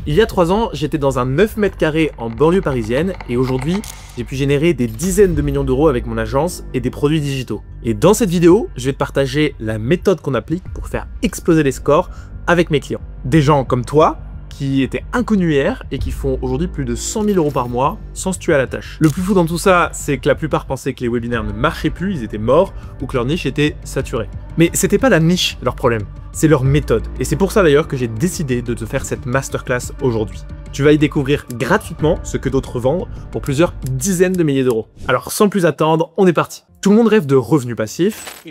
Il y a 3 ans, j'étais dans un 9 mètres carrés en banlieue parisienne et aujourd'hui, j'ai pu générer des dizaines de millions d'euros avec mon agence et des produits digitaux. Et dans cette vidéo, je vais te partager la méthode qu'on applique pour faire exploser les scores avec mes clients. Des gens comme toi, qui étaient inconnus hier et qui font aujourd'hui plus de 100 000 euros par mois sans se tuer à la tâche. Le plus fou dans tout ça, c'est que la plupart pensaient que les webinaires ne marchaient plus, ils étaient morts ou que leur niche était saturée. Mais c'était pas la niche leur problème, c'est leur méthode. Et c'est pour ça d'ailleurs que j'ai décidé de te faire cette masterclass aujourd'hui. Tu vas y découvrir gratuitement ce que d'autres vendent pour plusieurs dizaines de milliers d'euros. Alors sans plus attendre, on est parti. Tout le monde rêve de revenus passifs,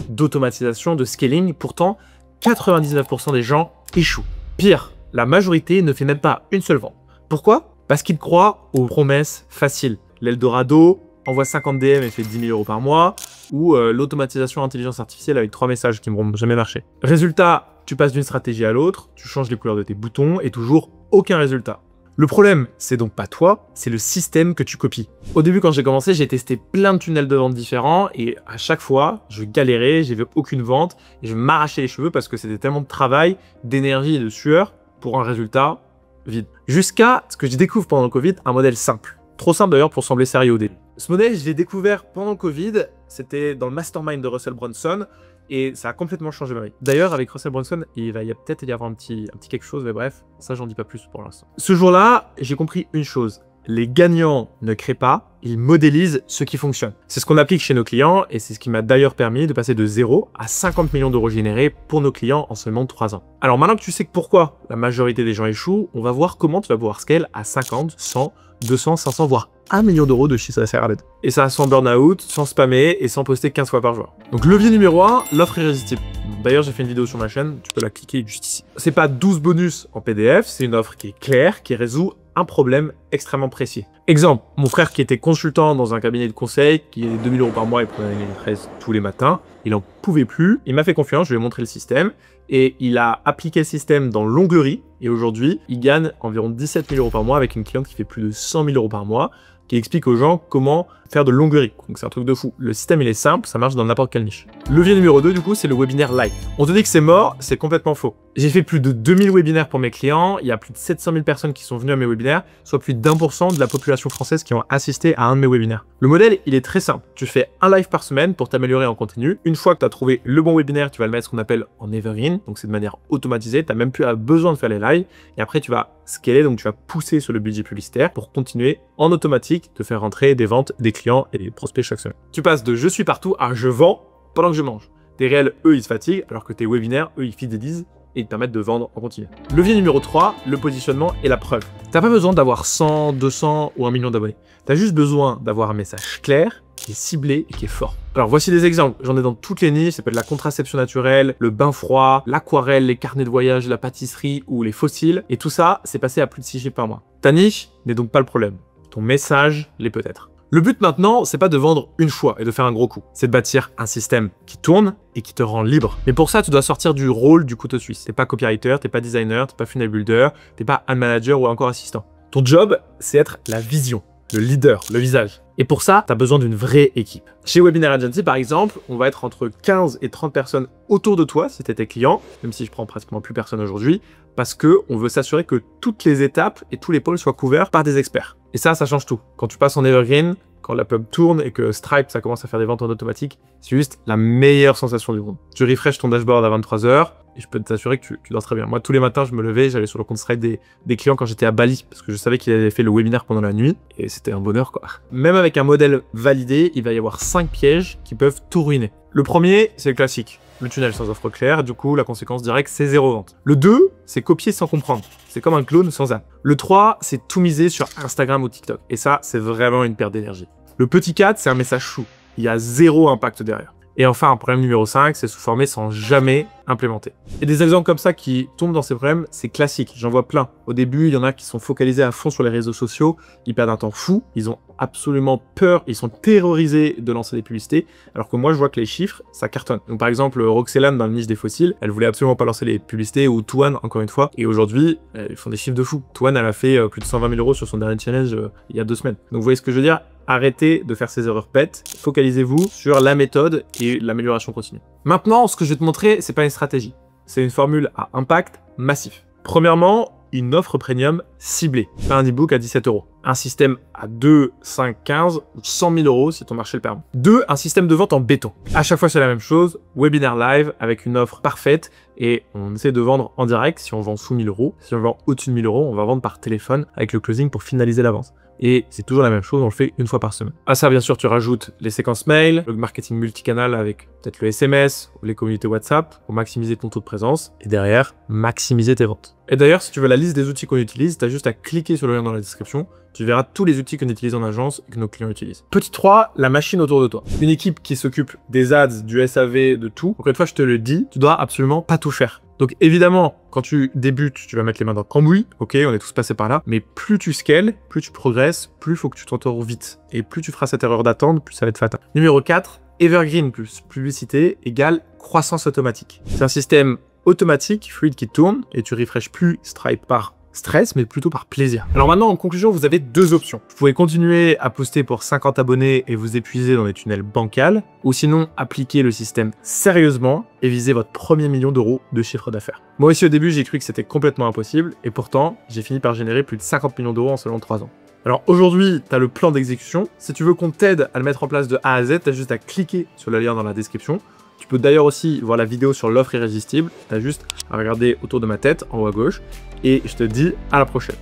d'automatisation, de scaling, pourtant 99% des gens échouent. Pire, la majorité ne fait même pas une seule vente. Pourquoi? Parce qu'ils croient aux promesses faciles. L'Eldorado, envoie 50 DM et fait 10 000 euros par mois, ou l'automatisation intelligence artificielle avec 3 messages qui ne vont jamais marcher. Résultat, tu passes d'une stratégie à l'autre, tu changes les couleurs de tes boutons et toujours aucun résultat. Le problème, c'est donc pas toi, c'est le système que tu copies. Au début, quand j'ai commencé, j'ai testé plein de tunnels de vente différents et à chaque fois, je galérais, j'avais aucune vente et je m'arrachais les cheveux parce que c'était tellement de travail, d'énergie et de sueur pour un résultat vide. Jusqu'à ce que je découvre pendant le Covid un modèle simple. Trop simple d'ailleurs pour sembler sérieux au début. Ce modèle, je l'ai découvert pendant le Covid, c'était dans le mastermind de Russell Brunson. Et ça a complètement changé ma vie. D'ailleurs, avec Russell Brunson, il va peut-être y avoir un petit quelque chose, mais bref, ça j'en dis pas plus pour l'instant. Ce jour-là, j'ai compris une chose. Les gagnants ne créent pas, ils modélisent ce qui fonctionne. C'est ce qu'on applique chez nos clients et c'est ce qui m'a d'ailleurs permis de passer de 0 à 50 millions d'euros générés pour nos clients en seulement 3 ans. Alors maintenant que tu sais pourquoi la majorité des gens échouent, on va voir comment tu vas pouvoir scale à 50, 100, 200, 500, voire 1 million d'euros de chiffre d'affaires à l'aide. Et ça sans burn-out, sans spammer et sans poster 15 fois par jour. Donc levier numéro 1, l'offre irrésistible. D'ailleurs, j'ai fait une vidéo sur ma chaîne, tu peux la cliquer juste ici. C'est pas 12 bonus en PDF, c'est une offre qui est claire, qui résout un problème extrêmement précis. Exemple, mon frère qui était consultant dans un cabinet de conseil, qui est 2000 euros par mois et prenait les 13 tous les matins, il en pouvait plus, il m'a fait confiance, je lui ai montré le système et il a appliqué le système dans l'onglerie et aujourd'hui, il gagne environ 17 000 euros par mois avec une cliente qui fait plus de 100 000 euros par mois, qui explique aux gens comment faire de l'onglerie. Donc c'est un truc de fou. Le système il est simple, ça marche dans n'importe quelle niche. Levier numéro 2 du coup, c'est le webinaire live. On te dit que c'est mort, c'est complètement faux. J'ai fait plus de 2000 webinaires pour mes clients, il y a plus de 700 000 personnes qui sont venues à mes webinaires, soit plus d'1% de la population française qui ont assisté à un de mes webinaires. Le modèle, il est très simple. Tu fais un live par semaine pour t'améliorer en continu. Une fois que tu as trouvé le bon webinaire, tu vas le mettre ce qu'on appelle en evergreen, donc c'est de manière automatisée, tu n'as même plus besoin de faire les lives, et après tu vas scaler, donc tu vas pousser sur le budget publicitaire pour continuer en automatique de faire rentrer des ventes, des clients et des prospects chaque semaine. Tu passes de je suis partout à je vends pendant que je mange. Tes réels, eux, ils se fatiguent, alors que tes webinaires, eux, ils fidélisent et ils te permettent de vendre en continu. Levier numéro 3, le positionnement et la preuve. T'as pas besoin d'avoir 100, 200 ou 1 million d'abonnés. T'as juste besoin d'avoir un message clair, qui est ciblé et qui est fort. Alors voici des exemples, j'en ai dans toutes les niches, ça peut être la contraception naturelle, le bain froid, l'aquarelle, les carnets de voyage, la pâtisserie ou les fossiles, et tout ça, c'est passé à plus de 6 chiffres par mois. Ta niche n'est donc pas le problème, ton message l'est peut-être. Le but maintenant, c'est pas de vendre une fois et de faire un gros coup. C'est de bâtir un système qui tourne et qui te rend libre. Mais pour ça, tu dois sortir du rôle du couteau suisse. T'es pas copywriter, t'es pas designer, t'es pas funnel builder, t'es pas ad manager ou encore assistant. Ton job, c'est être la vision, le leader, le visage. Et pour ça, tu as besoin d'une vraie équipe. Chez Webinar Agency, par exemple, on va être entre 15 et 30 personnes autour de toi, si tu es tes clients, même si je prends pratiquement plus personne aujourd'hui, parce qu'on veut s'assurer que toutes les étapes et tous les pôles soient couverts par des experts. Et ça change tout. Quand tu passes en evergreen, quand la pub tourne et que Stripe, ça commence à faire des ventes en automatique, c'est juste la meilleure sensation du monde. Tu refresh ton dashboard à 23 h et je peux t'assurer que tu dors très bien. Moi, tous les matins, je me levais, j'allais sur le compte Stripe des clients quand j'étais à Bali, parce que je savais qu'ils avaient fait le webinaire pendant la nuit, et c'était un bonheur, quoi. Même avec un modèle validé, il va y avoir 5 pièges qui peuvent tout ruiner. Le premier, c'est le classique. Le tunnel sans offre claire, du coup, la conséquence directe, c'est 0 vente. Le 2, c'est copier sans comprendre. C'est comme un clone sans âme. Le 3, c'est tout miser sur Instagram ou TikTok. Et ça, c'est vraiment une perte d'énergie. Le petit 4, c'est un message chou. Il y a 0 impact derrière. Et enfin, un problème numéro 5, c'est se former sans jamais implémenter. Et des exemples comme ça qui tombent dans ces problèmes, c'est classique. J'en vois plein. Au début, il y en a qui sont focalisés à fond sur les réseaux sociaux. Ils perdent un temps fou. Ils ont absolument peur. Ils sont terrorisés de lancer des publicités. Alors que moi, je vois que les chiffres, ça cartonne. Donc, par exemple, Roxelane dans le niche des fossiles, elle voulait absolument pas lancer les publicités, ou Touane, encore une fois. Et aujourd'hui, ils font des chiffres de fou. Touane, elle a fait plus de 120 000 euros sur son dernier challenge il y a 2 semaines. Donc, vous voyez ce que je veux dire? Arrêtez de faire ces erreurs bêtes, focalisez-vous sur la méthode et l'amélioration continue. Maintenant, ce que je vais te montrer, c'est pas une stratégie, c'est une formule à impact massif. Premièrement, une offre premium ciblée. Pas un e-book à 17 €. Un système à 2, 5, 15 ou 100 000 € si ton marché le permet. 2, un système de vente en béton. À chaque fois, c'est la même chose. Webinaire live avec une offre parfaite et on essaie de vendre en direct si on vend sous 1 000 €. Si on vend au-dessus de 1 000 €, on va vendre par téléphone avec le closing pour finaliser la vente. Et c'est toujours la même chose, on le fait une fois par semaine. À ça, bien sûr, tu rajoutes les séquences mail, le marketing multicanal avec peut-être le SMS ou les communautés WhatsApp pour maximiser ton taux de présence et derrière, maximiser tes ventes. Et d'ailleurs, si tu veux la liste des outils qu'on utilise, tu as juste à cliquer sur le lien dans la description. Tu verras tous les outils qu'on utilise en agence et que nos clients utilisent. Petit 3, la machine autour de toi. Une équipe qui s'occupe des ads, du SAV, de tout. Encore une fois, je te le dis, tu dois absolument pas tout faire. Donc évidemment, quand tu débutes, tu vas mettre les mains dans le cambouis, ok, on est tous passés par là, mais plus tu scales, plus tu progresses, plus il faut que tu t'entoures vite. Et plus tu feras cette erreur d'attendre, plus ça va être fatal. Numéro 4, Evergreen plus publicité égale croissance automatique. C'est un système automatique, fluide qui tourne, et tu refreshes plus Stripe par stress, mais plutôt par plaisir. Alors maintenant, en conclusion, vous avez deux options. Vous pouvez continuer à poster pour 50 abonnés et vous épuiser dans des tunnels bancals, ou sinon appliquer le système sérieusement et viser votre premier million d'euros de chiffre d'affaires. Moi aussi, au début, j'ai cru que c'était complètement impossible, et pourtant, j'ai fini par générer plus de 50 millions d'euros en seulement 3 ans. Alors aujourd'hui, tu as le plan d'exécution. Si tu veux qu'on t'aide à le mettre en place de A à Z, tu as juste à cliquer sur le lien dans la description. Tu peux d'ailleurs aussi voir la vidéo sur l'offre irrésistible. Tu as juste à regarder autour de ma tête, en haut à gauche. Et je te dis à la prochaine.